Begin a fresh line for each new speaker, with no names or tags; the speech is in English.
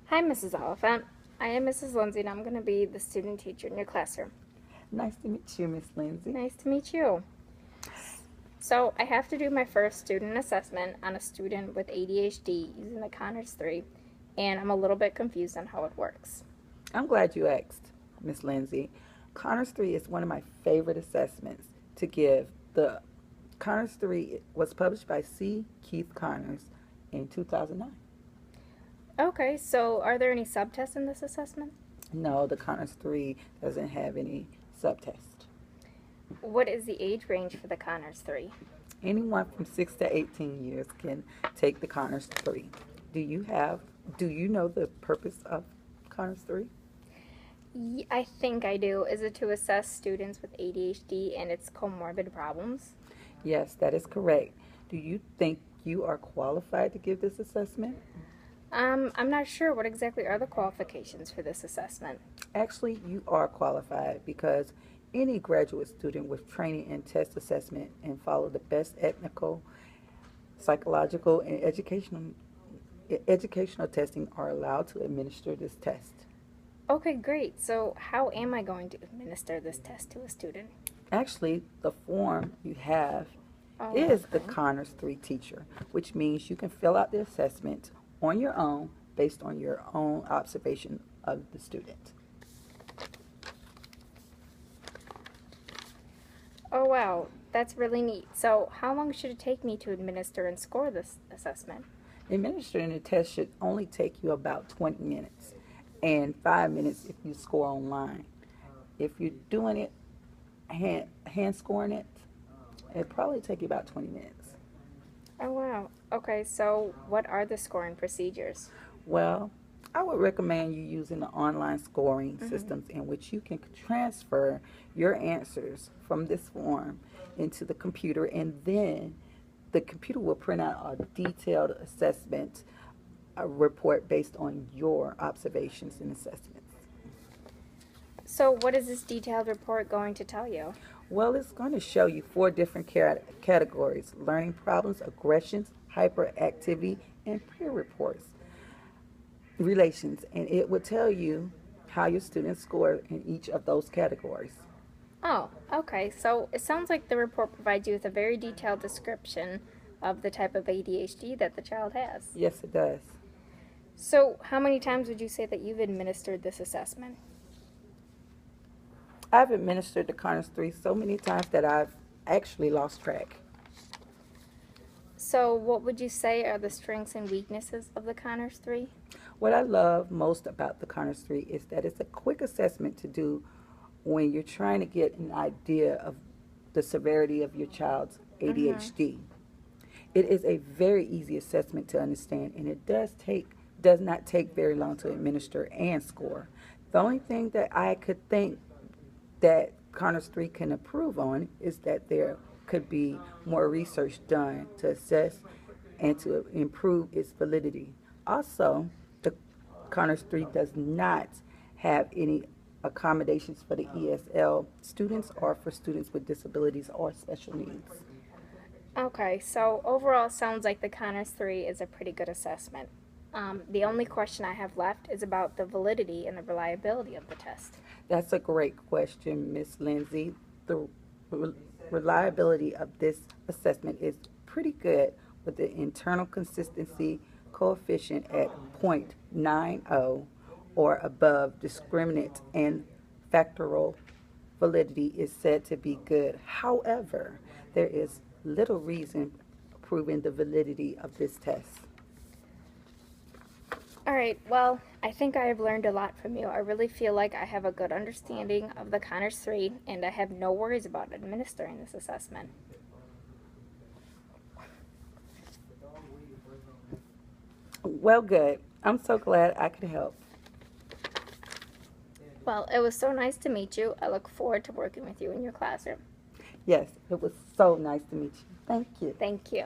Hi, Mrs. Oliphant. I am Mrs. Lindsay, and I'm going to be the student teacher in your classroom.
Nice to meet you, Miss Lindsay.
Nice to meet you. So, I have to do my first student assessment on a student with ADHD using the conners3, and I'm a little bit confused on how it works.
I'm glad you asked, Miss Lindsay. conners3 is one of my favorite assessments to give. The conners3 was published by C. Keith Connors in 2009.
Okay, so are there any subtests in this assessment?
No, the conners3 doesn't have any subtest.
What is the age range for the conners3?
Anyone from 6 to 18 years can take the conners3. Do you know the purpose of conners3?
I think I do. Is it to assess students with ADHD and its comorbid problems?
Yes, that is correct. Do you think you are qualified to give this assessment?
I'm not sure. What exactly are the qualifications for this assessment?
Actually, you are qualified because any graduate student with training in test assessment and follow the best ethical, psychological, and educational testing are allowed to administer this test.
Okay, great. So, how am I going to administer this test to a student?
Actually, the form you have
Oh,
is the
okay.
conners3 teacher, which means you can fill out the assessment on your own based on your own observation of the student.
Oh, wow. That's really neat. So, how long should it take me to administer and score this assessment?
Administering the test should only take you about 20 minutes and 5 minutes if you score online. If you're doing it hand scoring it, it'll probably take you about 20 minutes.
Oh, wow. Okay, so what are the scoring procedures?
Well, I would recommend you using the online scoring
Mm-hmm.
systems in which you can transfer your answers from this form into the computer, and then the computer will print out a detailed assessment report based on your observations and assessments.
So, what is this detailed report going to tell you?
Well, it's going to show you 4 different categories: learning problems, aggressions, hyperactivity, and peer reports, relations. And it will tell you how your students score in each of those categories.
Oh, okay. So, it sounds like the report provides you with a very detailed description of the type of ADHD that the child has.
Yes, it does.
So, how many times would you say that you've administered this assessment?
I've administered the conners3 so many times that I've actually lost track.
So, what would you say are the strengths and weaknesses of the conners3?
What I love most about the conners3 is that it's a quick assessment to do when you're trying to get an idea of the severity of your child's ADHD. It is a very easy assessment to understand, and it does not take very long to administer and score. The only thing that I could think that conners3 can improve on is that there could be more research done to assess and to improve its validity. Also, the conners3 does not have any accommodations for the ESL students or for students with disabilities or special needs.
Okay, so overall, it sounds like the conners3 is a pretty good assessment. The only question I have left is about the validity and the reliability of the test.
That's a great question, Miss Lindsay. The reliability of this assessment is pretty good with the internal consistency coefficient at 0.90 or above. Discriminant and factorial validity is said to be good. However, there is little reason proving the validity of this test.
All right, well, I think I have learned a lot from you. I really feel like I have a good understanding of the conners3, and I have no worries about administering this assessment.
Well, good. I'm so glad I could help.
Well, it was so nice to meet you. I look forward to working with you in your classroom.
Yes, it was so nice to meet you. Thank you.
Thank you.